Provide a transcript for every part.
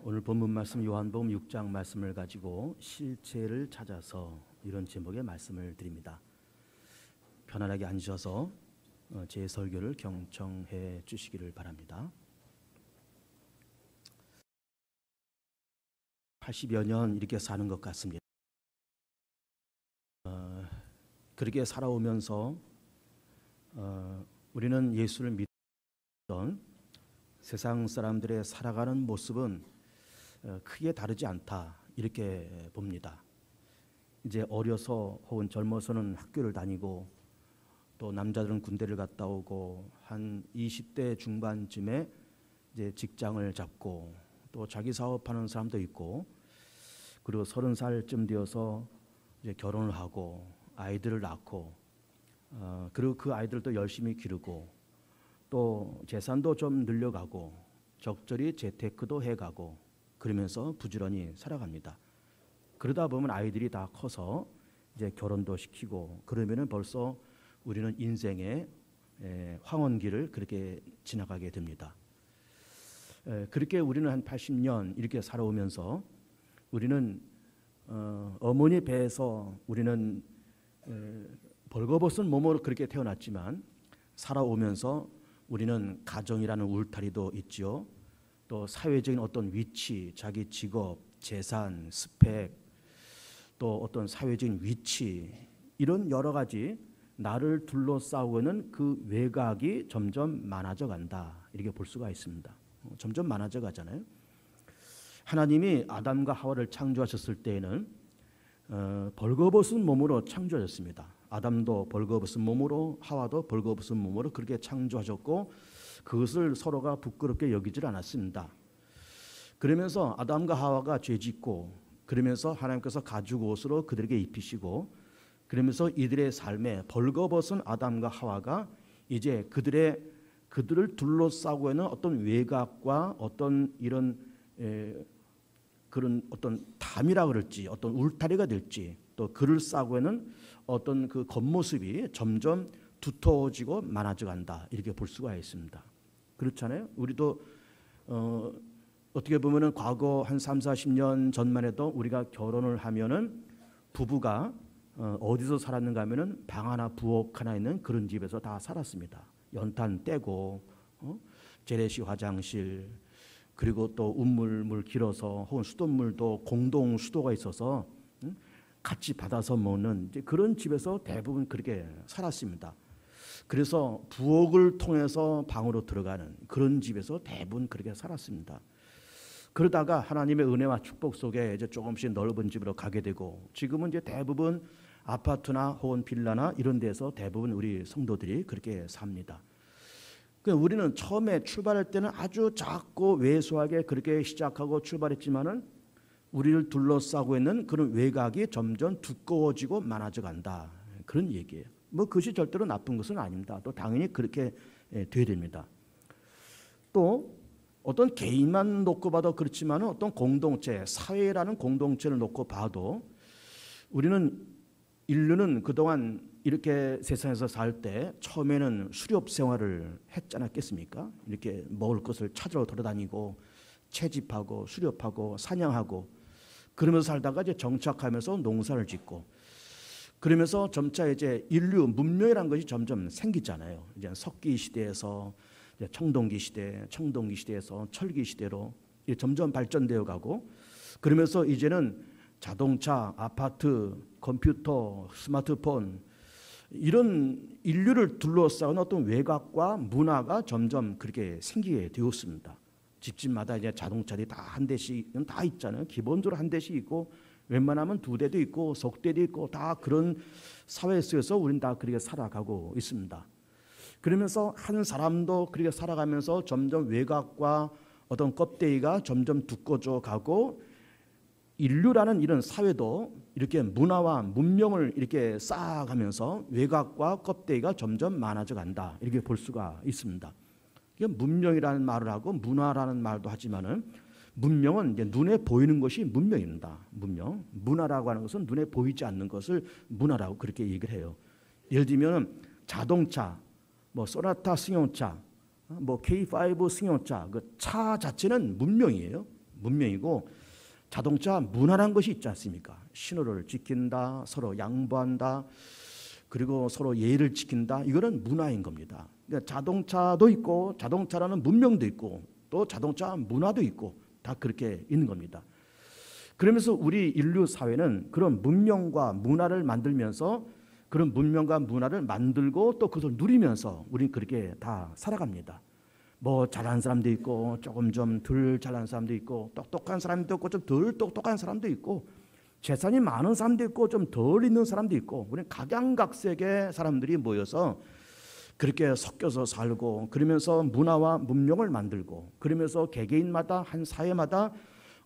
오늘 본문 말씀 요한복음 6장 말씀을 가지고 실체를 찾아서 이런 제목의 말씀을 드립니다. 편안하게 앉으셔서 제 설교를 경청해 주시기를 바랍니다. 80여 년 이렇게 사는 것 같습니다. 그렇게 살아오면서 우리는 예수를 믿던 세상 사람들의 살아가는 모습은 크게 다르지 않다 이렇게 봅니다. 이제 어려서 혹은 젊어서는 학교를 다니고 또 남자들은 군대를 갔다 오고 한 20대 중반쯤에 이제 직장을 잡고 또 자기 사업하는 사람도 있고 그리고 30살쯤 되어서 이제 결혼을 하고 아이들을 낳고 그리고 그 아이들도 열심히 기르고 또 재산도 좀 늘려가고 적절히 재테크도 해가고 그러면서 부지런히 살아갑니다. 그러다 보면 아이들이 다 커서 이제 결혼도 시키고 그러면은 벌써 우리는 인생의 황혼기를 그렇게 지나가게 됩니다. 그렇게 우리는 한 80년 이렇게 살아오면서 우리는 어머니 배에서 우리는 벌거벗은 몸으로 그렇게 태어났지만 살아오면서 우리는 가정이라는 울타리도 있죠. 또 사회적인 어떤 위치, 자기 직업, 재산, 스펙, 또 어떤 사회적인 위치 이런 여러 가지 나를 둘러싸고 있는 그 외곽이 점점 많아져 간다 이렇게 볼 수가 있습니다. 점점 많아져 가잖아요. 하나님이 아담과 하와를 창조하셨을 때에는 벌거벗은 몸으로 창조하셨습니다. 아담도 벌거벗은 몸으로 하와도 벌거벗은 몸으로 그렇게 창조하셨고 그것을 서로가 부끄럽게 여기질 않았습니다. 그러면서 아담과 하와가 죄짓고 그러면서 하나님께서 가죽 옷으로 그들에게 입히시고 그러면서 이들의 삶에 벌거벗은 아담과 하와가 이제 그들을 둘러싸고 있는 어떤 외곽과 어떤 이런 그런 어떤 담이라 그럴지 어떤 울타리가 될지 또 그를 싸고 있는 어떤 그 겉모습이 점점 두터워지고 많아져 간다 이렇게 볼 수가 있습니다. 그렇잖아요. 우리도 어떻게 보면은 과거 한 3, 40년 전만 해도 우리가 결혼을 하면은 부부가 어디서 살았는가 하면은 방 하나 부엌 하나 있는 그런 집에서 다 살았습니다. 연탄 떼고 재래식 화장실 그리고 또 운물물 길어서 혹은 수돗물도 공동 수도가 있어서 같이 받아서 먹는 이제 그런 집에서 대부분 그렇게 살았습니다. 그래서 부엌을 통해서 방으로 들어가는 그런 집에서 대부분 그렇게 살았습니다. 그러다가 하나님의 은혜와 축복 속에 이제 조금씩 넓은 집으로 가게 되고 지금은 이제 대부분 아파트나 혹은 빌라나 이런 데서 대부분 우리 성도들이 그렇게 삽니다. 우리는 처음에 출발할 때는 아주 작고 왜소하게 그렇게 시작하고 출발했지만은 우리를 둘러싸고 있는 그런 외곽이 점점 두꺼워지고 많아져 간다. 그런 얘기예요. 뭐 그것이 절대로 나쁜 것은 아닙니다. 또 당연히 그렇게 돼야 됩니다. 또 어떤 개인만 놓고 봐도 그렇지만 어떤 공동체, 사회라는 공동체를 놓고 봐도 인류는 그동안 이렇게 세상에서 살 때 처음에는 수렵 생활을 했지 않았겠습니까? 이렇게 먹을 것을 찾으러 돌아다니고 채집하고 수렵하고 사냥하고 그러면서 살다가 이제 정착하면서 농사를 짓고 그러면서 점차 이제 인류 문명이라는 것이 점점 생기잖아요. 이제 석기 시대에서 이제 청동기 시대에서 철기 시대로 점점 발전되어 가고 그러면서 이제는 자동차, 아파트, 컴퓨터, 스마트폰 이런 인류를 둘러싸는 어떤 외곽과 문화가 점점 그렇게 생기게 되었습니다. 집집마다 이제 자동차들이 다 한 대씩은 다 있잖아요. 기본적으로 한 대씩 있고 웬만하면 2대도 있고 석대도 있고 다 그런 사회 속에서 우리는 다 그렇게 살아가고 있습니다. 그러면서 한 사람도 그렇게 살아가면서 점점 외곽과 어떤 껍데기가 점점 두꺼워져 가고 인류라는 이런 사회도 이렇게 문화와 문명을 이렇게 쌓아가면서 외곽과 껍데기가 점점 많아져 간다 이렇게 볼 수가 있습니다. 이게 문명이라는 말을 하고 문화라는 말도 하지만은 문명은 이제 눈에 보이는 것이 문명입니다. 문화라고 하는 것은 눈에 보이지 않는 것을 문화라고 그렇게 얘기를 해요. 예를 들면 자동차, 뭐 소나타 승용차, 뭐 K5 승용차 그 차 자체는 문명이에요. 문명이고 자동차 문화라는 것이 있지 않습니까? 신호를 지킨다, 서로 양보한다, 그리고 서로 예의를 지킨다. 이거는 문화인 겁니다. 그러니까 자동차도 있고 자동차라는 문명도 있고 또 자동차 문화도 있고 다 그렇게 있는 겁니다. 그러면서 우리 인류 사회는 그런 문명과 문화를 만들면서 그런 문명과 문화를 만들고 또 그것을 누리면서 우리는 그렇게 다 살아갑니다. 뭐 잘난 사람도 있고 조금 좀 덜 잘난 사람도 있고 똑똑한 사람도 있고 좀 덜 똑똑한 사람도 있고 재산이 많은 사람도 있고 좀 덜 있는 사람도 있고 우리는 각양각색의 사람들이 모여서 그렇게 섞여서 살고 그러면서 문화와 문명을 만들고 그러면서 개개인마다 한 사회마다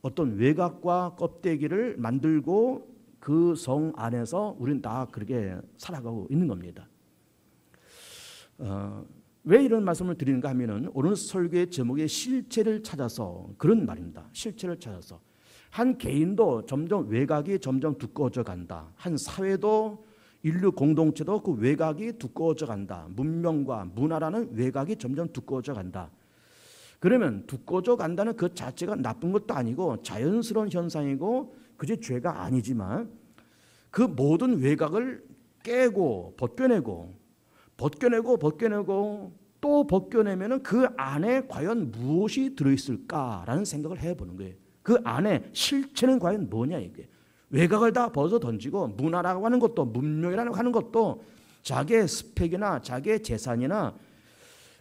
어떤 외곽과 껍데기를 만들고 그 성 안에서 우리는 다 그렇게 살아가고 있는 겁니다. 왜 이런 말씀을 드리는가 하면은 오늘 설교의 제목의 실체를 찾아서 그런 말입니다. 실체를 찾아서 한 개인도 점점 외곽이 점점 두꺼워져 간다. 한 사회도 인류 공동체도 그 외곽이 두꺼워져 간다. 문명과 문화라는 외곽이 점점 두꺼워져 간다. 그러면 두꺼워져 간다는 그 자체가 나쁜 것도 아니고 자연스러운 현상이고 그게 죄가 아니지만 그 모든 외곽을 깨고 벗겨내고 또 벗겨내면은 그 안에 과연 무엇이 들어있을까라는 생각을 해보는 거예요. 그 안에 실체는 과연 뭐냐 이게. 외곽을 다 벗어 던지고 문화라고 하는 것도 문명이라고 하는 것도 자기의 스펙이나 자기의 재산이나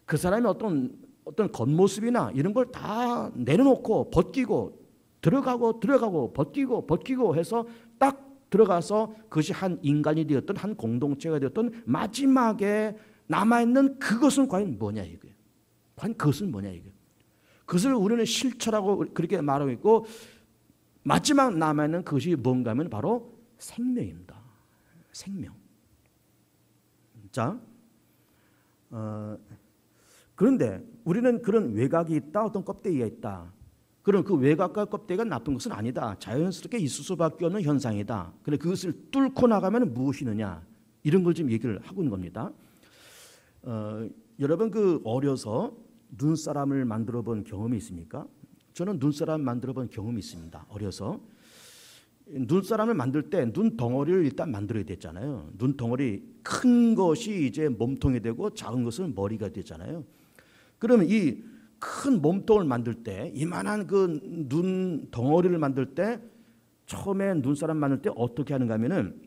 그 사람의 어떤 겉모습이나 이런 걸 다 내려놓고 벗기고 들어가고 벗기고 해서 딱 들어가서 그것이 한 인간이 되었던 한 공동체가 되었던 마지막에 남아있는 그것은 과연 뭐냐 이거예요. 과연 그것은 뭐냐 이거예요. 그것을 우리는 실체라고 그렇게 말하고 있고 마지막 남아있는 그것이 뭔가 하면 바로 생명입니다. 생명. 자, 그런데 우리는 그런 외곽이 있다, 어떤 껍데기가 있다. 그럼 그 외곽과 껍데기가 나쁜 것은 아니다. 자연스럽게 있을 수밖에 없는 현상이다. 그런데 그것을 뚫고 나가면 무엇이 있느냐? 이런 걸 지금 얘기를 하고 있는 겁니다. 여러분 그 어려서 눈사람을 만들어 본 경험이 있습니까? 저는 눈사람 만들어 본 경험이 있습니다. 어려서. 눈사람을 만들 때 눈덩어리를 일단 만들어야 됐잖아요. 눈덩어리 큰 것이 이제 몸통이 되고 작은 것은 머리가 되잖아요. 그러면 이 큰 몸통을 만들 때 이만한 그 눈덩어리를 만들 때 처음에 눈사람 만들 때 어떻게 하는가 하면은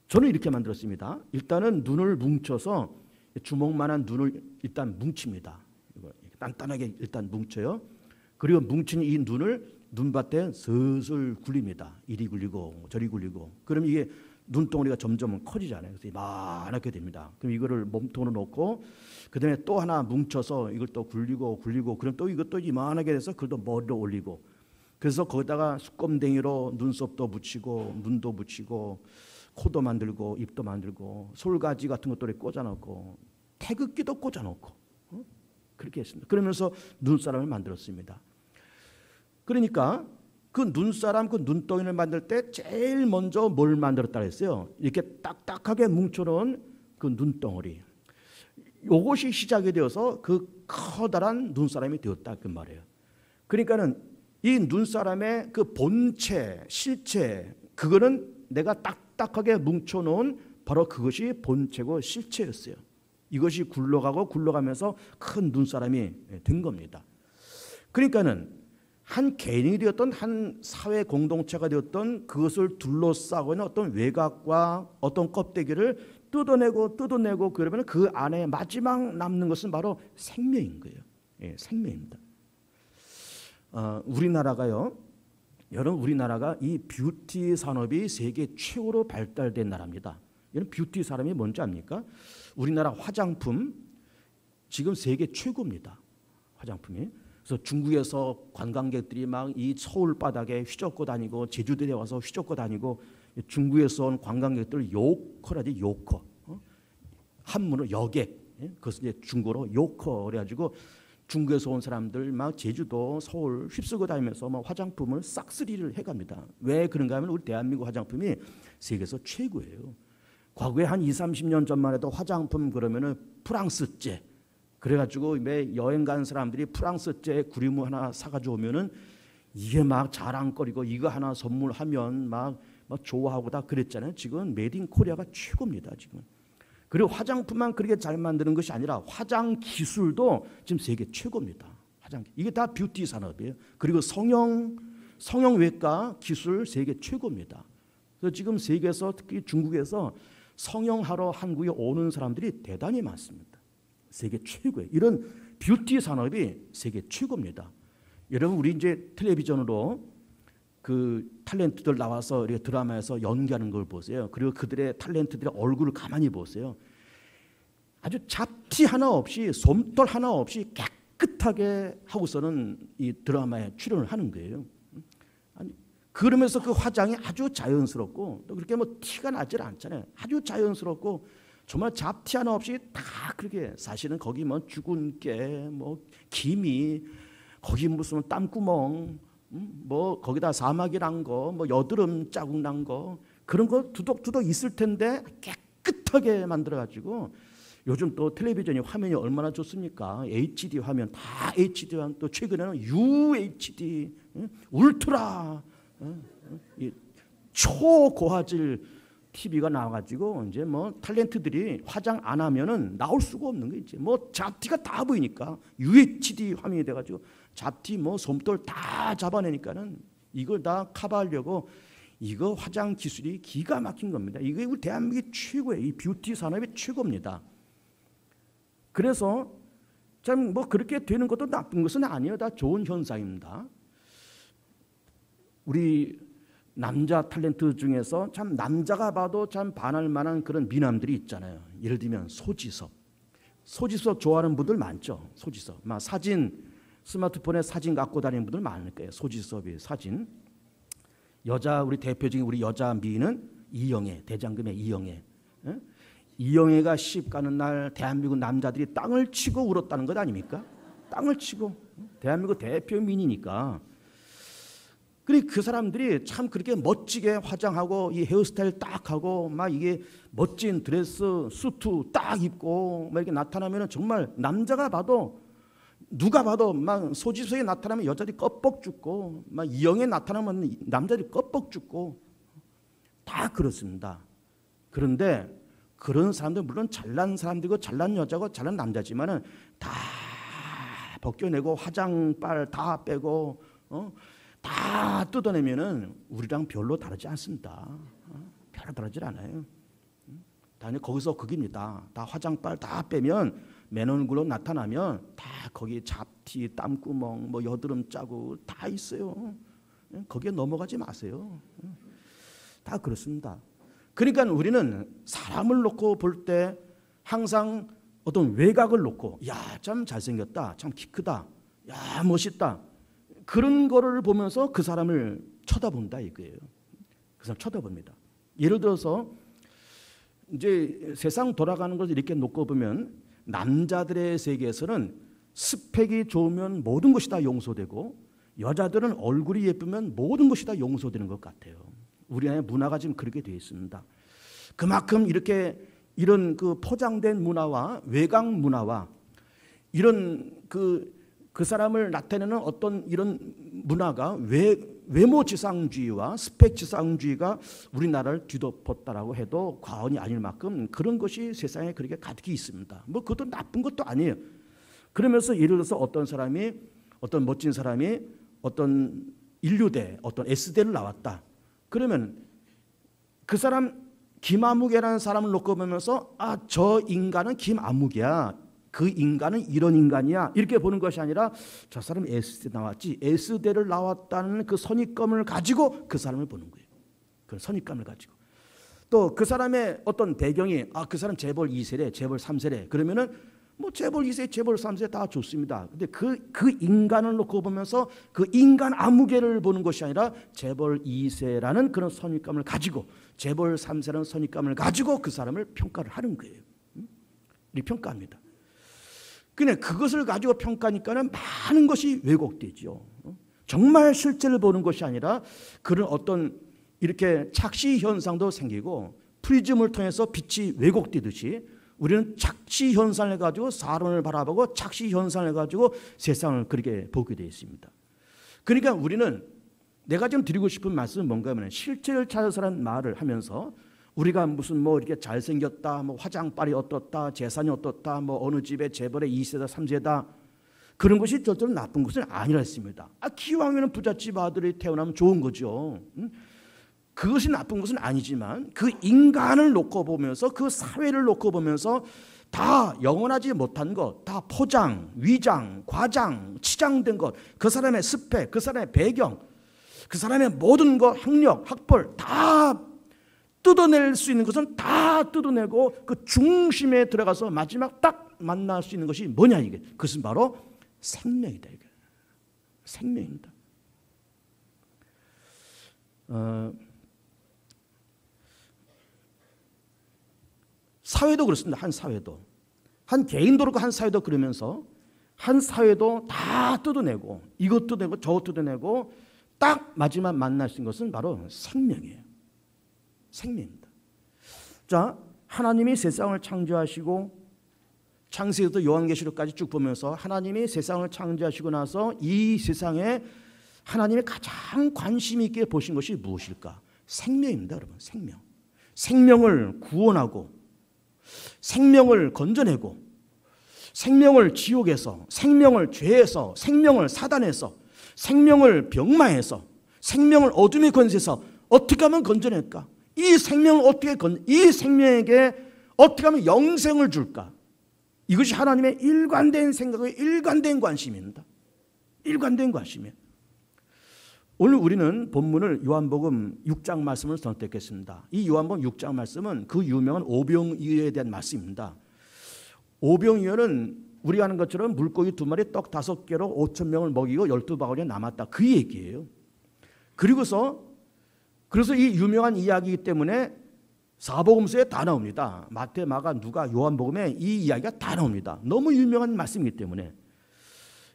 저는 이렇게 만들었습니다. 일단은 눈을 뭉쳐서 주먹만한 눈을 일단 뭉칩니다. 이거 단단하게 일단 뭉쳐요. 그리고 뭉친 이 눈을 눈밭에 슬슬 굴립니다. 이리 굴리고 저리 굴리고. 그럼 이게 눈덩어리가 점점 커지잖아요. 그래서 이만하게 됩니다. 그럼 이거를 몸통으로 놓고 그다음에 또 하나 뭉쳐서 이걸 또 굴리고 그럼 또 이것도 이만하게 돼서 그걸 또 머리로 올리고 그래서 거기다가 수검댕이로 눈썹도 붙이고 눈도 붙이고 코도 만들고 입도 만들고 솔가지 같은 것도 꽂아놓고 태극기도 꽂아놓고 그렇게 했습니다. 그러면서 눈사람을 만들었습니다. 그러니까 그 눈사람 그 눈덩이를 만들 때 제일 먼저 뭘 만들었다 했어요? 이렇게 딱딱하게 뭉쳐놓은 그 눈덩어리. 이것이 시작이 되어서 그 커다란 눈사람이 되었다 그 말이에요. 그러니까는 이 눈사람의 그 본체, 실체 그거는 내가 딱딱하게 뭉쳐놓은 바로 그것이 본체고 실체였어요. 이것이 굴러가면서 큰 눈사람이 된 겁니다. 그러니까는 한 개인이 되었던 한 사회 공동체가 되었던 그것을 둘러싸고 있는 어떤 외곽과 어떤 껍데기를 뜯어내고 그러면 그 안에 마지막 남는 것은 바로 생명인 거예요. 예, 생명입니다. 우리나라가요. 여러분 우리나라가 이 뷰티 산업이 세계 최고로 발달된 나라입니다. 이런 뷰티 산업이 뭔지 압니까? 우리나라 화장품 지금 세계 최고입니다. 화장품이. 그래서 중국에서 관광객들이 막 이 서울 바닥에 휘젓고 다니고 제주도에 와서 휘젓고 다니고 중국에서 온 관광객들 요커라지 요커. 한문으로 여객. 그것을 이제 중국어로 요커 그래가지고 중국에서 온 사람들 막 제주도 서울 휩쓸고 다니면서 막 화장품을 싹쓸이를 해갑니다. 왜 그런가 하면 우리 대한민국 화장품이 세계에서 최고예요. 과거에 한 20-30년 전만 해도 화장품 그러면은 프랑스제 그래가지고 매 여행 간 사람들이 프랑스제 구리무 하나 사가지고 오면은 이게 막 자랑거리고 이거 하나 선물하면 막 좋아하고 다 그랬잖아요. 지금 메이드 인 코리아가 최고입니다. 지금. 그리고 화장품만 그렇게 잘 만드는 것이 아니라 화장 기술도 지금 세계 최고입니다. 이게 다 뷰티 산업이에요. 그리고 성형외과 기술 세계 최고입니다. 그래서 지금 세계에서 특히 중국에서 성형하러 한국에 오는 사람들이 대단히 많습니다. 세계 최고예요. 이런 뷰티 산업이 세계 최고입니다. 여러분 우리 이제 텔레비전으로 그 탤런트들 나와서 이렇게 드라마에서 연기하는 걸 보세요. 그리고 그들의 탤런트들의 얼굴을 가만히 보세요. 아주 잡티 하나 없이 솜털 하나 없이 깨끗하게 하고서는 이 드라마에 출연을 하는 거예요. 아니, 그러면서 그 화장이 아주 자연스럽고 또 그렇게 뭐 티가 나질 않잖아요. 아주 자연스럽고 정말 잡티 하나 없이 다 그렇게 사실은 거기 뭐 죽은 깨, 뭐 기미, 거기 무슨 땀구멍, 뭐 거기다 사마귀 난 거, 뭐 여드름 자국 난 거 그런 거 두덕두덕 있을 텐데 깨끗하게 만들어가지고 요즘 또 텔레비전이 화면이 얼마나 좋습니까? HD 화면 다 HD 화면 또 최근에는 UHD, 울트라, 초고화질 TV가 나와가지고 이제 뭐 탤런트들이 화장 안 하면은 나올 수가 없는 거 이제 뭐 잡티가 다 보이니까 UHD 화면이 돼가지고 잡티 뭐 솜돌 다 잡아내니까는 이걸 다 커버하려고 이거 화장 기술이 기가 막힌 겁니다. 이게 우리 대한민국이 최고예요. 이 뷰티 산업이 최고입니다. 그래서 참 뭐 그렇게 되는 것도 나쁜 것은 아니에요. 다 좋은 현상입니다. 우리 남자 탤런트 중에서 참 남자가 봐도 참 반할 만한 그런 미남들이 있잖아요. 예를 들면 소지섭 좋아하는 분들 많죠. 소지섭 막 사진 스마트폰에 사진 갖고 다니는 분들 많을 거예요. 소지섭의 사진. 여자 우리 대표적인 우리 여자 미인은 이영애, 대장금의 이영애. 이영애가 시집 가는 날 대한민국 남자들이 땅을 치고 울었다는 것 아닙니까? 땅을 치고. 대한민국 대표 미인이니까. 그리고 그 사람들이 참 그렇게 멋지게 화장하고 이 헤어스타일 딱 하고 막 이게 멋진 드레스, 수트 딱 입고 막 이렇게 나타나면 정말 남자가 봐도 누가 봐도 막 소지섭에 나타나면 여자들이 껍벅 죽고 막 이영애 나타나면 남자들이 껍벅 죽고 다 그렇습니다. 그런데 그런 사람들 물론 잘난 사람들이고 잘난 여자고 잘난 남자지만은 다 벗겨내고 화장빨 다 빼고 다 뜯어내면은 우리랑 별로 다르지 않습니다. 별로 다르지 않아요. 당연히 거기서 거기입니다. 다 화장빨 다 빼면 맨 얼굴로 나타나면 다 거기 잡티, 땀구멍, 뭐 여드름 자국 다 있어요. 거기에 넘어가지 마세요. 다 그렇습니다. 그러니까 우리는 사람을 놓고 볼 때 항상 어떤 외곽을 놓고 야, 참 잘생겼다, 참 키 크다, 야, 멋있다. 그런 거를 보면서 그 사람을 쳐다본다 이거예요. 그 사람 쳐다봅니다. 예를 들어서 이제 세상 돌아가는 것을 이렇게 놓고 보면 남자들의 세계에서는 스펙이 좋으면 모든 것이 다 용서되고 여자들은 얼굴이 예쁘면 모든 것이 다 용서되는 것 같아요. 우리나라의 문화가 지금 그렇게 되어 있습니다. 그만큼 이렇게 이런 그 포장된 문화와 외곽 문화와 이런 그 사람을 나타내는 어떤 이런 문화가 외모 지상주의와 스펙 지상주의가 우리나라를 뒤덮었다라고 해도 과언이 아닐 만큼 그런 것이 세상에 그렇게 가득히 있습니다. 뭐 그것도 나쁜 것도 아니에요. 그러면서 예를 들어서 어떤 멋진 사람이 어떤 인류대, 어떤 S대를 나왔다. 그러면 그 사람 김아무개라는 사람을 놓고 보면서 아, 저 인간은 김아무개야. 그 인간은 이런 인간이야. 이렇게 보는 것이 아니라 저 사람은 S대 나왔지. S대를 나왔다는 그 선입감을 가지고 그 사람을 보는 거예요. 그 선입감을 가지고. 또 그 사람의 어떤 배경이 아, 그 사람 재벌 2세래, 재벌 3세래. 그러면은 뭐 재벌 2세, 재벌 3세 다 좋습니다. 근데 그 인간을 놓고 보면서 그 인간 아무개를 보는 것이 아니라 재벌 2세라는 그런 선입감을 가지고 재벌 3세라는 선입감을 가지고 그 사람을 평가를 하는 거예요. 이 평가합니다. 근데 그것을 가지고 평가하니까는 많은 것이 왜곡되죠. 정말 실제를 보는 것이 아니라 그런 어떤 이렇게 착시 현상도 생기고 프리즘을 통해서 빛이 왜곡되듯이 우리는 착시 현상을 가지고 사론을 바라보고 착시 현상을 가지고 세상을 그렇게 보게 되어 있습니다. 그러니까 우리는 내가 지금 드리고 싶은 말씀은 뭔가 하면 실체를 찾아서라는 말을 하면서 우리가 무슨 뭐 이렇게 잘생겼다, 뭐 화장빨이 어떻다, 재산이 어떻다, 뭐 어느 집의 재벌의 2세다, 3세다 그런 것이 절대로 나쁜 것은 아니라 했습니다. 기왕이면 부잣집 아들이 태어나면 좋은 거죠. 그것이 나쁜 것은 아니지만 그 인간을 놓고 보면서 그 사회를 놓고 보면서 다 영원하지 못한 것, 다 포장, 위장, 과장, 치장된 것, 그 사람의 스펙, 그 사람의 배경, 그 사람의 모든 것, 학력, 학벌 다 뜯어낼 수 있는 것은 다 뜯어내고 그 중심에 들어가서 마지막 딱 만날 수 있는 것이 뭐냐 이게. 그것은 바로 생명이다 이게. 생명입니다. 사회도 그렇습니다. 한 사회도. 한 개인도 그렇고 한 사회도 그러면서 한 사회도 다 뜯어내고 이것 뜯어내고 저것 뜯어내고 딱 마지막 만날 수 있는 것은 바로 생명이에요. 생명입니다. 자, 하나님이 세상을 창조하시고 창세기부터 요한계시록까지 쭉 보면서 하나님이 세상을 창조하시고 나서 이 세상에 하나님이 가장 관심 있게 보신 것이 무엇일까? 생명입니다, 여러분. 생명. 생명을 구원하고 생명을 건져내고 생명을 지옥에서, 생명을 죄에서, 생명을 사단에서, 생명을 병마에서, 생명을 어둠의 권세에서 어떻게 하면 건져낼까? 이 생명을 이 생명에게 어떻게 하면 영생을 줄까? 이것이 하나님의 일관된 생각의 일관된 관심입니다. 일관된 관심이에요. 오늘 우리는 본문을 요한복음 6장 말씀을 선택했습니다. 이 요한복음 6장 말씀은 그 유명한 오병이어에 대한 말씀입니다. 오병이어는 우리가 아는 것처럼 물고기 2마리 떡 5개로 5,000명을 먹이고 12바구니에 남았다. 그 얘기예요. 그래서 이 유명한 이야기이기 때문에 사복음서에 다 나옵니다. 마태, 마가, 누가, 요한복음에 이 이야기가 다 나옵니다. 너무 유명한 말씀이기 때문에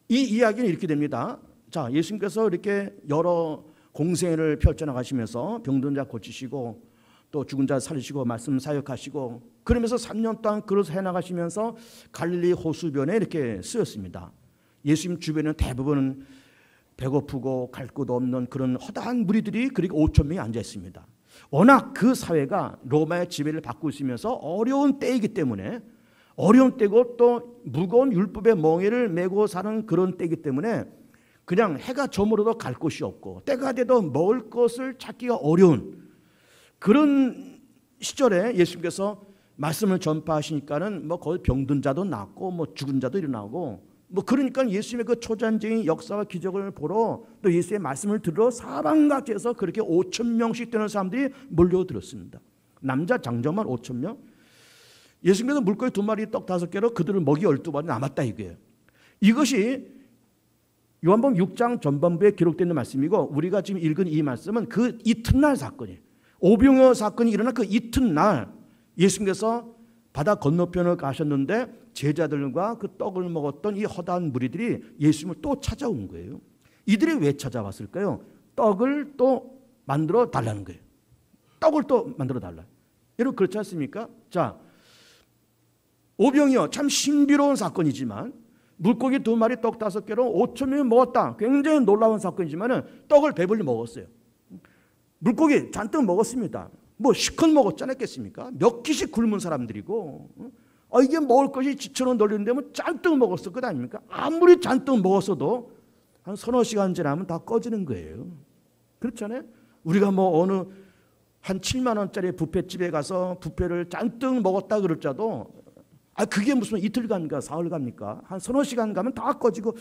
이 이야기는 이렇게 됩니다. 자, 예수님께서 이렇게 여러 공생애를 펼쳐나가시면서 병든 자 고치시고 또 죽은 자 살리시고 말씀 사역하시고 그러면서 3년 동안 그릇 해나가시면서 갈릴리 호수변에 이렇게 쓰였습니다. 예수님 주변에는 대부분은 배고프고 갈 곳 없는 그런 허다한 무리들이 그리고 5,000명이 앉아 있습니다. 워낙 그 사회가 로마의 지배를 받고 있으면서 어려운 때이기 때문에 어려운 때고 또 무거운 율법의 멍에를 메고 사는 그런 때이기 때문에 그냥 해가 저물어도 갈 곳이 없고 때가 돼도 먹을 것을 찾기가 어려운 그런 시절에 예수님께서 말씀을 전파하시니까는 뭐 거의 병든 자도 낫고 뭐 죽은 자도 일어나고 뭐 그러니까 예수님의 그 초자연적인 역사와 기적을 보러 또 예수의 말씀을 들으러 사방각지에서 그렇게 5,000명씩 되는 사람들이 몰려들었습니다. 남자 장정만 5,000명. 예수님께서 물고기 2마리 떡 5개로 그들을 먹이 12마리 남았다 이거예요. 이것이 요한복음 6장 전반부에 기록되어 있는 말씀이고 우리가 지금 읽은 이 말씀은 그 이튿날 사건이에요. 오병이어 사건이 일어난 그 이튿날 예수님께서 바다 건너편을 가셨는데 제자들과 그 떡을 먹었던 이 허다한 무리들이 예수님을 또 찾아온 거예요. 이들이 왜 찾아왔을까요? 떡을 또 만들어 달라는 거예요. 떡을 또 만들어 달라. 여러분 그렇지 않습니까? 자, 오병이어 참 신비로운 사건이지만 물고기 2마리 떡 5개로 5,000명이 먹었다. 굉장히 놀라운 사건이지만 떡을 배불리 먹었어요. 물고기 잔뜩 먹었습니다. 뭐 시컷 먹었지 않았겠습니까? 몇 끼씩 굶은 사람들이고 이게 먹을 것이 지천원 널리는데 뭐 잔뜩 먹었을 것 아닙니까? 아무리 잔뜩 먹었어도 한 서너 시간 지나면 다 꺼지는 거예요. 그렇잖아요? 우리가 뭐 어느 한 7만 원짜리 뷔페집에 가서 뷔페를 잔뜩 먹었다 그럴자도 그게 무슨 이틀간가 사흘간입니까? 한 서너 시간 가면 다 꺼지고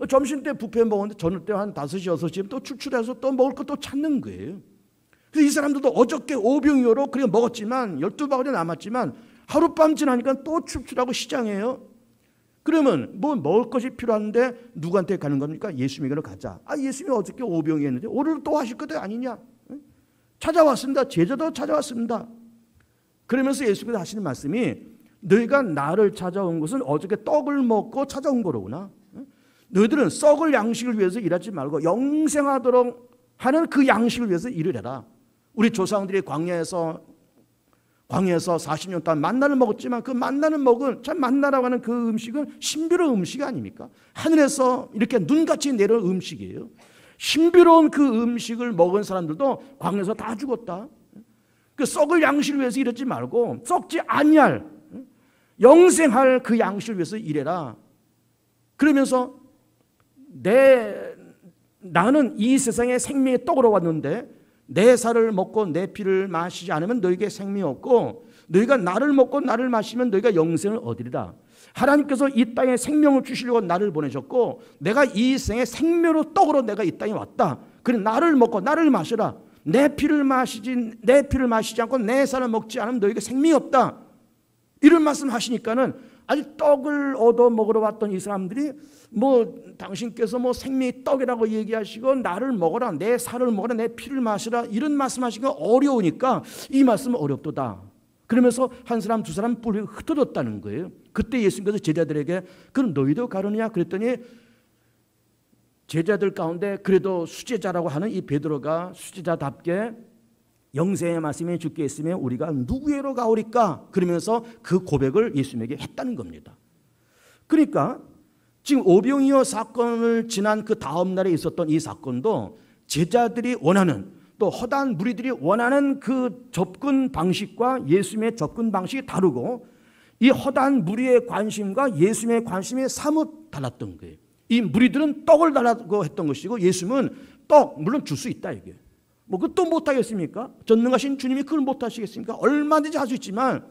점심때 뷔페 먹었는데 저녁때 한 5시 6시면 또 출출해서 또 먹을 거 또 찾는 거예요. 그래서 이 사람들도 어저께 오병이어로 그래 먹었지만 12바구니 남았지만 하룻밤 지나니까 또 출출하고 시장해요. 그러면 뭐 먹을 것이 필요한데 누구한테 가는 겁니까? 예수님에게로 가자. 예수님이 어저께 오병이었는데 오늘 또 하실 것 아니냐? 찾아왔습니다. 제자도 찾아왔습니다. 그러면서 예수님께서 하시는 말씀이 너희가 나를 찾아온 것은 어저께 떡을 먹고 찾아온 거로구나. 너희들은 썩을 양식을 위해서 일하지 말고 영생하도록 하는 그 양식을 위해서 일을 해라. 우리 조상들이 광야에서 40년 동안 만나를 먹었지만 그 만나를 먹은 참 만나라고 하는 그 음식은 신비로운 음식이 아닙니까? 하늘에서 이렇게 눈같이 내려온 음식이에요. 신비로운 그 음식을 먹은 사람들도 광야에서 다 죽었다. 그 썩을 양식을 위해서 일하지 말고 썩지 아니할 영생할 그 양식을 위해서 일해라. 그러면서 나는 이 세상에 생명의 떡으로 왔는데 내 살을 먹고 내 피를 마시지 않으면 너에게 생명이 없고 너희가 나를 먹고 나를 마시면 너희가 영생을 얻으리라. 하나님께서 이 땅에 생명을 주시려고 나를 보내셨고 내가 이 생의 생명의 떡으로 내가 이 땅에 왔다. 그래 나를 먹고 나를 마시라. 내 피를 마시지 않고 내 살을 먹지 않으면 너희가 생명이 없다. 이런 말씀하시니까는 아직 떡을 얻어 먹으러 왔던 이 사람들이 당신께서 생명의 떡이라고 얘기하시고 나를 먹어라, 내 살을 먹어라, 내 피를 마시라 이런 말씀하시기가 어려우니까 이 말씀은 어렵도다. 그러면서 한 사람 두 사람 뿔이 흩어졌다는 거예요. 그때 예수님께서 제자들에게 그럼 너희도 가느냐 그랬더니 제자들 가운데 그래도 수제자라고 하는 이 베드로가 수제자답게 영생의 말씀이 주께 있으면 우리가 누구에로 가오리까? 그러면서 그 고백을 예수님에게 했다는 겁니다. 그러니까 지금 오병이어 사건을 지난 그 다음 날에 있었던 이 사건도 제자들이 원하는 또 허다한 무리들이 원하는 그 접근 방식과 예수님의 접근 방식이 다르고 이 허다한 무리의 관심과 예수님의 관심이 사뭇 달랐던 거예요. 이 무리들은 떡을 달라고 했던 것이고 예수님은 떡 물론 줄 수 있다 이게. 그것도 못하겠습니까? 전능하신 주님이 그걸 못하시겠습니까? 얼마든지 할 수 있지만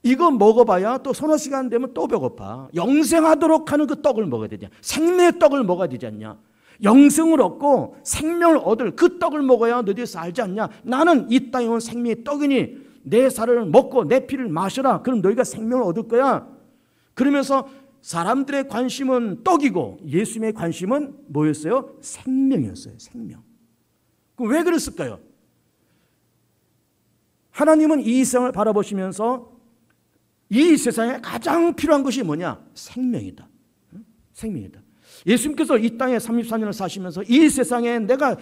이거 먹어봐야 또 서너 시간 되면 또 배고파. 영생하도록 하는 그 떡을 먹어야 되지. 생명의 떡을 먹어야 되지 않냐. 영생을 얻고 생명을 얻을 그 떡을 먹어야 너희들이 살지 않냐. 나는 이 땅에 온 생명의 떡이니 내 살을 먹고 내 피를 마셔라. 그럼 너희가 생명을 얻을 거야. 그러면서 사람들의 관심은 떡이고 예수님의 관심은 뭐였어요? 생명이었어요. 생명. 그럼 왜 그랬을까요? 하나님은 이 세상을 바라보시면서 이 세상에 가장 필요한 것이 뭐냐? 생명이다. 생명이다. 예수님께서 이 땅에 34년을 사시면서 이 세상에 내가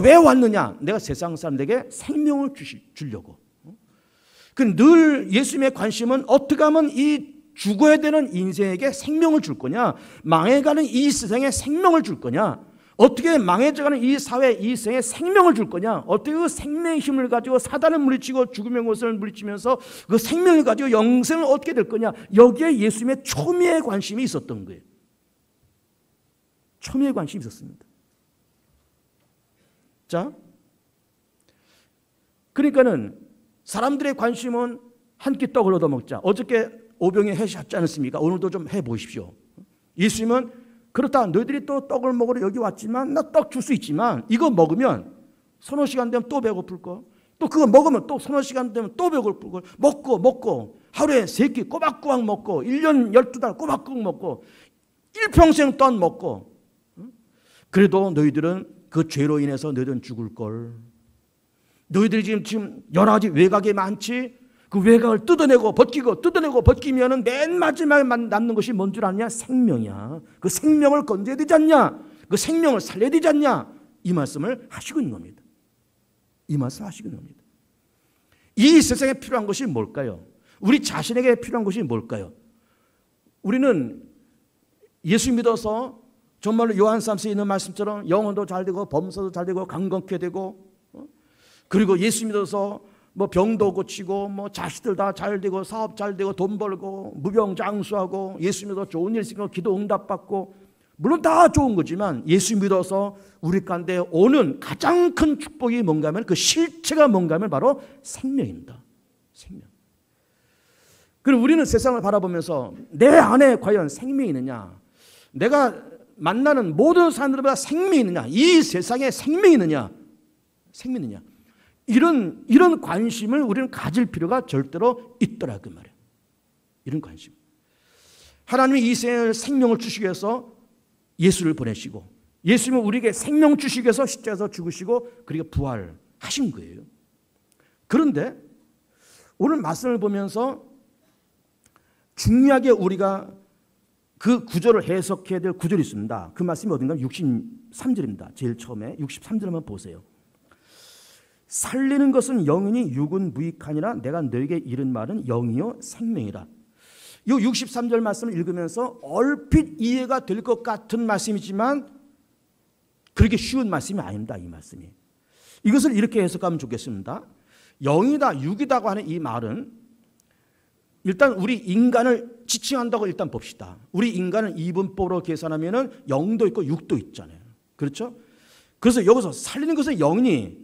왜 왔느냐? 내가 세상 사람들에게 생명을 주려고. 늘 예수님의 관심은 어떻게 하면 이 죽어야 되는 인생에게 생명을 줄 거냐? 망해가는 이 세상에 생명을 줄 거냐? 어떻게 망해져가는 이 사회, 이 생에 생명을 줄 거냐? 어떻게 그 생명의 힘을 가지고 사단을 물리치고 죽음의 것을 물리치면서 그 생명을 가지고 영생을 얻게 될 거냐? 여기에 예수님의 초미의 관심이 있었던 거예요. 초미의 관심이 있었습니다. 자, 그러니까는 사람들의 관심은 한 끼 떡을 얻어 먹자. 어저께 오병이어 하셨지 않았습니까? 오늘도 좀 해보십시오. 예수님은 그렇다. 너희들이 또 떡을 먹으러 여기 왔지만 나 떡 줄 수 있지만 이거 먹으면 서너 시간 되면 또 배고플 거. 또 그거 먹으면 또 서너 시간 되면 또 배고플 거. 먹고 하루에 3끼 꼬박꼬박 먹고 1년 12달 꼬박꼬박 먹고 일평생 또한 먹고 그래도 너희들은 그 죄로 인해서 너희들은 죽을 걸. 너희들이 지금 여러 가지 외곽이 많지. 그 외곽을 뜯어내고 벗기면은 맨 마지막에 남는 것이 뭔 줄 아냐? 생명이야. 그 생명을 건져야 되지 않냐? 그 생명을 살려야 되지 않냐? 이 말씀을 하시고 있는 겁니다. 이 말씀을 하시고 있는 겁니다. 이 세상에 필요한 것이 뭘까요? 우리 자신에게 필요한 것이 뭘까요? 우리는 예수 믿어서 정말로 요한 3서에 있는 말씀처럼 영혼도 잘 되고 범사도 잘 되고 강건케 되고 그리고 예수 믿어서 병도 고치고 자식들 다 잘 되고 사업 잘 되고 돈 벌고 무병장수하고 예수 믿어서 좋은 일 있으면 기도 응답받고 물론 다 좋은 거지만 예수 믿어서 우리 가운데 오는 가장 큰 축복이 뭔가 하면 그 실체가 뭔가 하면 바로 생명입니다. 생명. 그럼 우리는 세상을 바라보면서 내 안에 과연 생명이 있느냐? 내가 만나는 모든 사람들보다 생명이 있느냐? 이 세상에 생명이 있느냐? 생명이 있느냐? 이런 관심을 우리는 가질 필요가 절대로 있더라 그 말이에요. 이런 관심. 하나님이 이 세상에 생명을 주시기 위해서 예수를 보내시고 예수님은 우리에게 생명 주시기 위해서 십자가에서 죽으시고 그리고 부활하신 거예요. 그런데 오늘 말씀을 보면서 중요하게 우리가 그 구절을 해석해야 될 구절이 있습니다. 그 말씀이 어딘가 63절입니다. 제일 처음에 63절 한번 보세요. 살리는 것은 영이니 육은 무익하니라. 내가 너에게 이른 말은 영이요 생명이라. 이 63절 말씀을 읽으면서 얼핏 이해가 될 것 같은 말씀이지만 그렇게 쉬운 말씀이 아닙니다. 이 말씀이. 이것을 이렇게 해석하면 좋겠습니다. 영이다 육이다고 하는 이 말은 일단 우리 인간을 지칭한다고 일단 봅시다. 우리 인간은 이분법으로 계산하면 영도 있고 육도 있잖아요. 그렇죠? 그래서 여기서 살리는 것은 영이니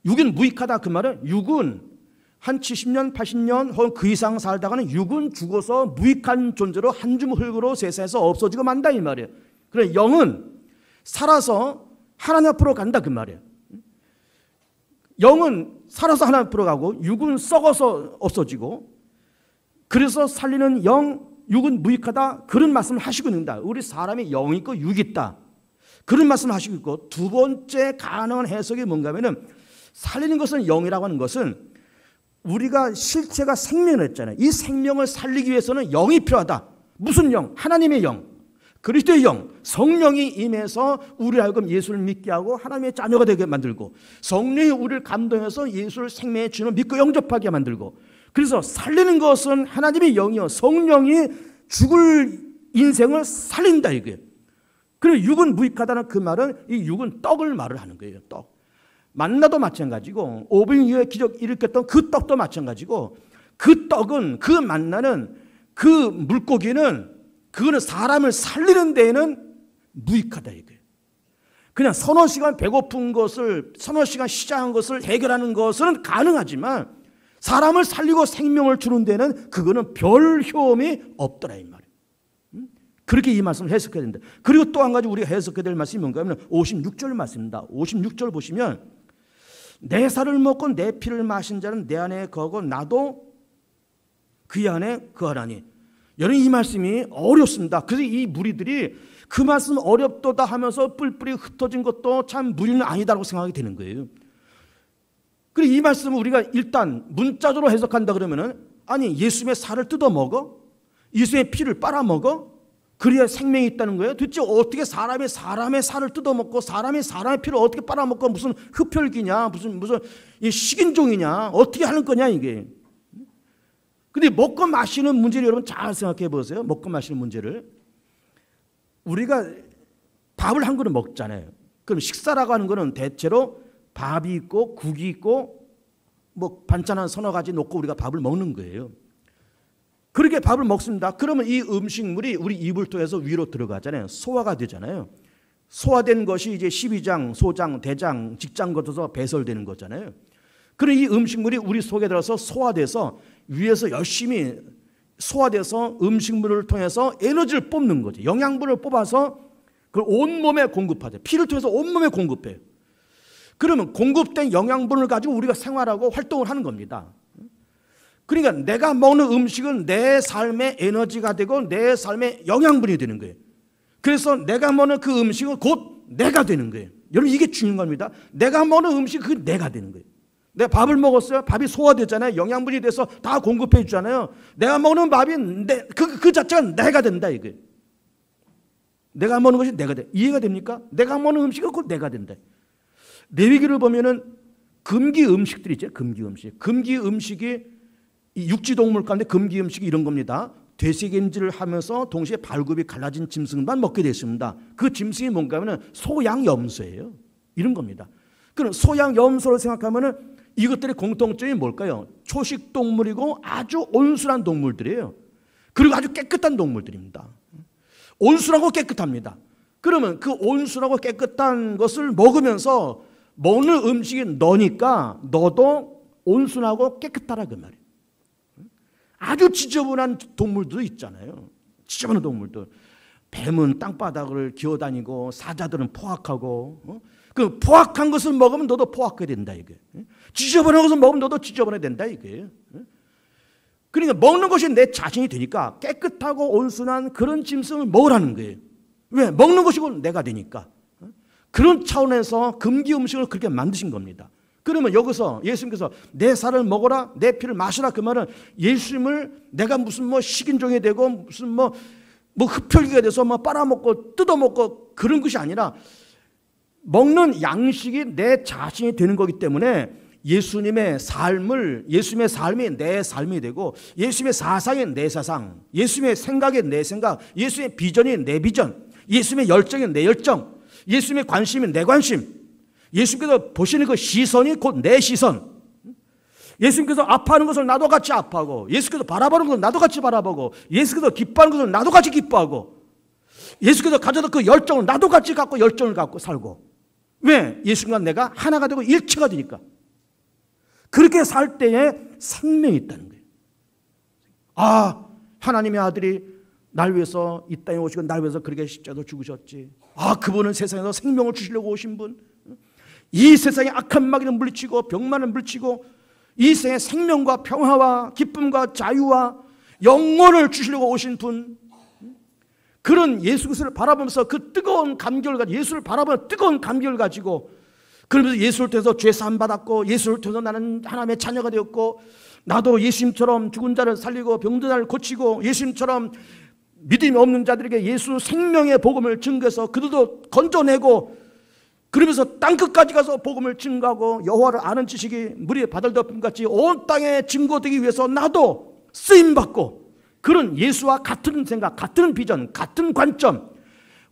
육은 무익하다 그 말은 육은 한 70년 80년 혹은 그 이상 살다가는 육은 죽어서 무익한 존재로 한 줌 흙으로 세상에서 없어지고 만다 이 말이에요. 그래 영은 살아서 하나님 앞으로 간다 그 말이에요. 영은 살아서 하나님 앞으로 가고 육은 썩어서 없어지고 그래서 살리는 영, 육은 무익하다 그런 말씀을 하시고 있는다. 우리 사람이 영이 있고 육이 있다. 그런 말씀을 하시고 있고 두 번째 가능한 해석이 뭔가 하면은 살리는 것은 영이라고 하는 것은 우리가 실체가 생명을 했잖아요. 이 생명을 살리기 위해서는 영이 필요하다. 무슨 영? 하나님의 영, 그리스도의 영, 성령이 임해서 우리 알고 예수를 믿게 하고 하나님의 자녀가 되게 만들고 성령이 우리를 감동해서 예수를 생명의 주로 믿고 영접하게 만들고 그래서 살리는 것은 하나님의 영이요 성령이 죽을 인생을 살린다 이거예요. 그리고 육은 무익하다는 그 말은 이 육은 떡을 말을 하는 거예요. 떡. 만나도 마찬가지고 5분 이후에 기적 일으켰던 그 떡도 마찬가지고 그 떡은 그 만나는 그 물고기는 그거는 사람을 살리는 데에는 무익하다 이거예요. 그냥 서너 시간 배고픈 것을 서너 시간 시장한 것을 해결하는 것은 가능하지만 사람을 살리고 생명을 주는 데는 그거는 별 효험이 없더라 이 말이에요. 그렇게 이 말씀을 해석해야 된다. 그리고 또 한 가지 우리가 해석해야 될 말씀이 뭔가 하면 56절 말씀입니다. 56절 보시면 내 살을 먹고 내 피를 마신 자는 내 안에 거하고 나도 그 안에 거하나니. 여러분 이 말씀이 어렵습니다. 그래서 이 무리들이 그 말씀 어렵도다 하면서 뿔뿔이 흩어진 것도 참 무리는 아니다라고 생각이 되는 거예요. 그리고 이 말씀을 우리가 일단 문자적으로 해석한다 그러면은 아니 예수님의 살을 뜯어 먹어? 예수님의 피를 빨아 먹어? 그래야 생명이 있다는 거예요? 도대체 어떻게 사람의 살을 뜯어먹고 사람의 피를 어떻게 빨아먹고 무슨 흡혈귀냐 무슨 식인종이냐 어떻게 하는 거냐 이게. 근데 먹고 마시는 문제를 여러분 잘 생각해 보세요. 먹고 마시는 문제를. 우리가 밥을 한 그릇 먹잖아요. 그럼 식사라고 하는 거는 대체로 밥이 있고 국이 있고 뭐 반찬 한 서너 가지 놓고 우리가 밥을 먹는 거예요. 그렇게 밥을 먹습니다. 그러면 이 음식물이 우리 입을 통해서 위로 들어가잖아요. 소화가 되잖아요. 소화된 것이 이제 십이장, 소장, 대장, 직장 거쳐서 배설되는 거잖아요. 그리고 이 음식물이 우리 속에 들어서 소화돼서 위에서 열심히 소화돼서 음식물을 통해서 에너지를 뽑는 거죠. 영양분을 뽑아서 그걸 온몸에 공급하죠. 피를 통해서 온몸에 공급해요. 그러면 공급된 영양분을 가지고 우리가 생활하고 활동을 하는 겁니다. 그러니까 내가 먹는 음식은 내 삶의 에너지가 되고 내 삶의 영양분이 되는 거예요. 그래서 내가 먹는 그 음식은 곧 내가 되는 거예요. 여러분 이게 중요한 겁니다. 내가 먹는 음식 그게 내가 되는 거예요. 내가 밥을 먹었어요. 밥이 소화되잖아요. 영양분이 돼서 다 공급해 주잖아요. 내가 먹는 밥이 그 자체가 내가 된다 이거예요. 내가 먹는 것이 내가 돼. 이해가 됩니까? 내가 먹는 음식은 곧 내가 된다. 레위기를 보면은 금기 음식들이 있죠. 금기 음식. 금기 음식이 이 육지동물 가운데 금기 음식이 이런 겁니다. 되새김질을 하면서 동시에 발굽이 갈라진 짐승만 먹게 됐습니다. 그 짐승이 뭔가 하면 소양염소예요. 이런 겁니다. 그럼 소양염소를 생각하면 이것들의 공통점이 뭘까요? 초식동물이고 아주 온순한 동물들이에요. 그리고 아주 깨끗한 동물들입니다. 온순하고 깨끗합니다. 그러면 그 온순하고 깨끗한 것을 먹으면서 먹는 음식이 너니까 너도 온순하고 깨끗하라 그 말이에요. 아주 지저분한 동물도 있잖아요. 지저분한 동물들. 뱀은 땅바닥을 기어다니고 사자들은 포악하고 그 포악한 것을 먹으면 너도 포악하게 된다 이게. 지저분한 것을 먹으면 너도 지저분해야 된다 이게. 그러니까 먹는 것이 내 자신이 되니까 깨끗하고 온순한 그런 짐승을 먹으라는 거예요. 왜? 먹는 것이 곧 내가 되니까. 그런 차원에서 금기 음식을 그렇게 만드신 겁니다. 그러면 여기서 예수님께서 내 살을 먹어라 내 피를 마시라 그 말은 예수님을 내가 무슨 뭐 식인종이 되고 무슨 뭐 흡혈귀가 돼서 뭐 빨아먹고 뜯어먹고 그런 것이 아니라 먹는 양식이 내 자신이 되는 거기 때문에 예수님의 삶이 내 삶이 되고 예수님의 사상이 내 사상, 예수님의 생각이 내 생각, 예수님의 비전이 내 비전, 예수님의 열정이 내 열정, 예수님의 관심이 내 관심, 예수님께서 보시는 그 시선이 곧 내 시선, 예수님께서 아파하는 것을 나도 같이 아파하고, 예수께서 바라보는 것을 나도 같이 바라보고, 예수께서 기뻐하는 것을 나도 같이 기뻐하고, 예수께서 가져다 그 열정을 나도 같이 갖고 열정을 갖고 살고. 왜? 예수님과 내가 하나가 되고 일체가 되니까. 그렇게 살 때에 생명이 있다는 거예요. 아, 하나님의 아들이 날 위해서 이 땅에 오시고 날 위해서 그렇게 십자가로 죽으셨지. 아, 그분은 세상에서 생명을 주시려고 오신 분. 이 세상의 악한 마귀를 물리치고 병만을 물리치고 이 세상에 생명과 평화와 기쁨과 자유와 영혼을 주시려고 오신 분. 그런 예수 그리스도를 바라보면서 그 뜨거운 감격을 가지고, 예수를 바라보는 뜨거운 감격을 가지고, 그러면서 예수를 통해서 죄 사함 받았고, 예수를 통해서 나는 하나님의 자녀가 되었고, 나도 예수님처럼 죽은 자를 살리고 병든 자를 고치고, 예수님처럼 믿음이 없는 자들에게 예수 생명의 복음을 증거해서 그들도 건져내고, 그러면서 땅끝까지 가서 복음을 증거하고 여호와를 아는 지식이 물에 바다를 덮음같이 온 땅에 증거되기 위해서 나도 쓰임받고, 그런 예수와 같은 생각, 같은 비전, 같은 관점,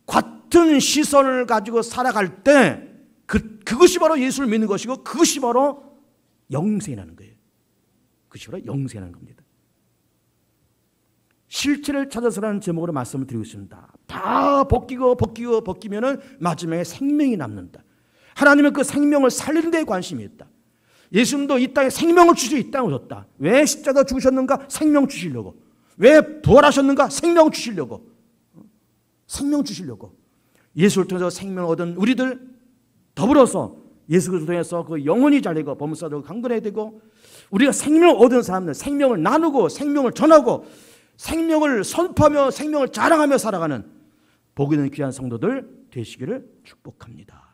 같은 시선을 가지고 살아갈 때 그것이 바로 예수를 믿는 것이고, 그것이 바로 영생이라는 거예요. 그것이 바로 영생이라는 겁니다. 실체를 찾아서라는 제목으로 말씀을 드리고 있습니다. 다 벗기면은 마지막에 생명이 남는다. 하나님은 그 생명을 살리는 데 관심이 있다. 예수님도 이 땅에 생명을 주시고 이 땅에 오셨다. 왜 십자가 죽으셨는가? 생명 주시려고. 왜 부활하셨는가? 생명 주시려고. 생명 주시려고. 예수를 통해서 생명을 얻은 우리들 더불어서 예수 그리스도를 통해서 그 영혼이 잘되고 범사되고 강건해야 되고, 우리가 생명을 얻은 사람들, 생명을 나누고 생명을 전하고 생명을 선포하며 생명을 자랑하며 살아가는 복 있는 귀한 성도들 되시기를 축복합니다.